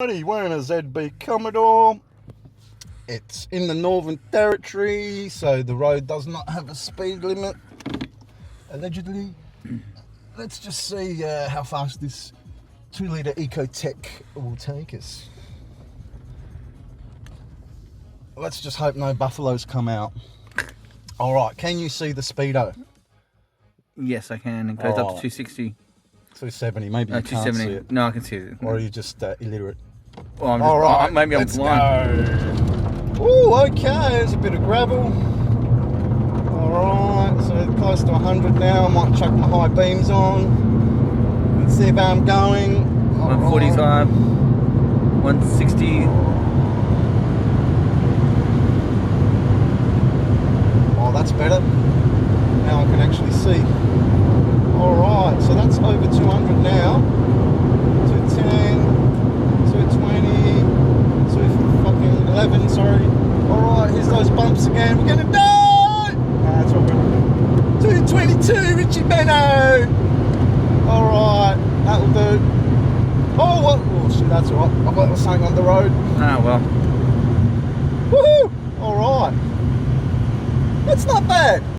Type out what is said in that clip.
We're in a ZB Commodore. It's in the Northern Territory, so the road does not have a speed limit, allegedly. Let's just see how fast this 2-litre eco-tec will take us. Let's just hope no buffaloes come out. All right, can you see the speedo? Yes, I can. It goes up to 260. 270, maybe you can't see it. No, I can see it. Or are you just illiterate? Well, I'm just, all right, maybe I'm blind. Oh, okay, there's a bit of gravel. Alright, so close to 100 now. I might chuck my high beams on. Let's see how I'm going. 145, 160. Oh, that's better. Now I can actually see. Alright, so that's over 200 now. 210, 220, 211, sorry. Alright, here's those bumps again. We're gonna die! Nah, it's all good. 222, Richie Benno! Alright, that'll do. Oh, what? Oh, shit, that's alright. I thought there was something on the road. Ah, well. Woohoo! Alright. That's not bad.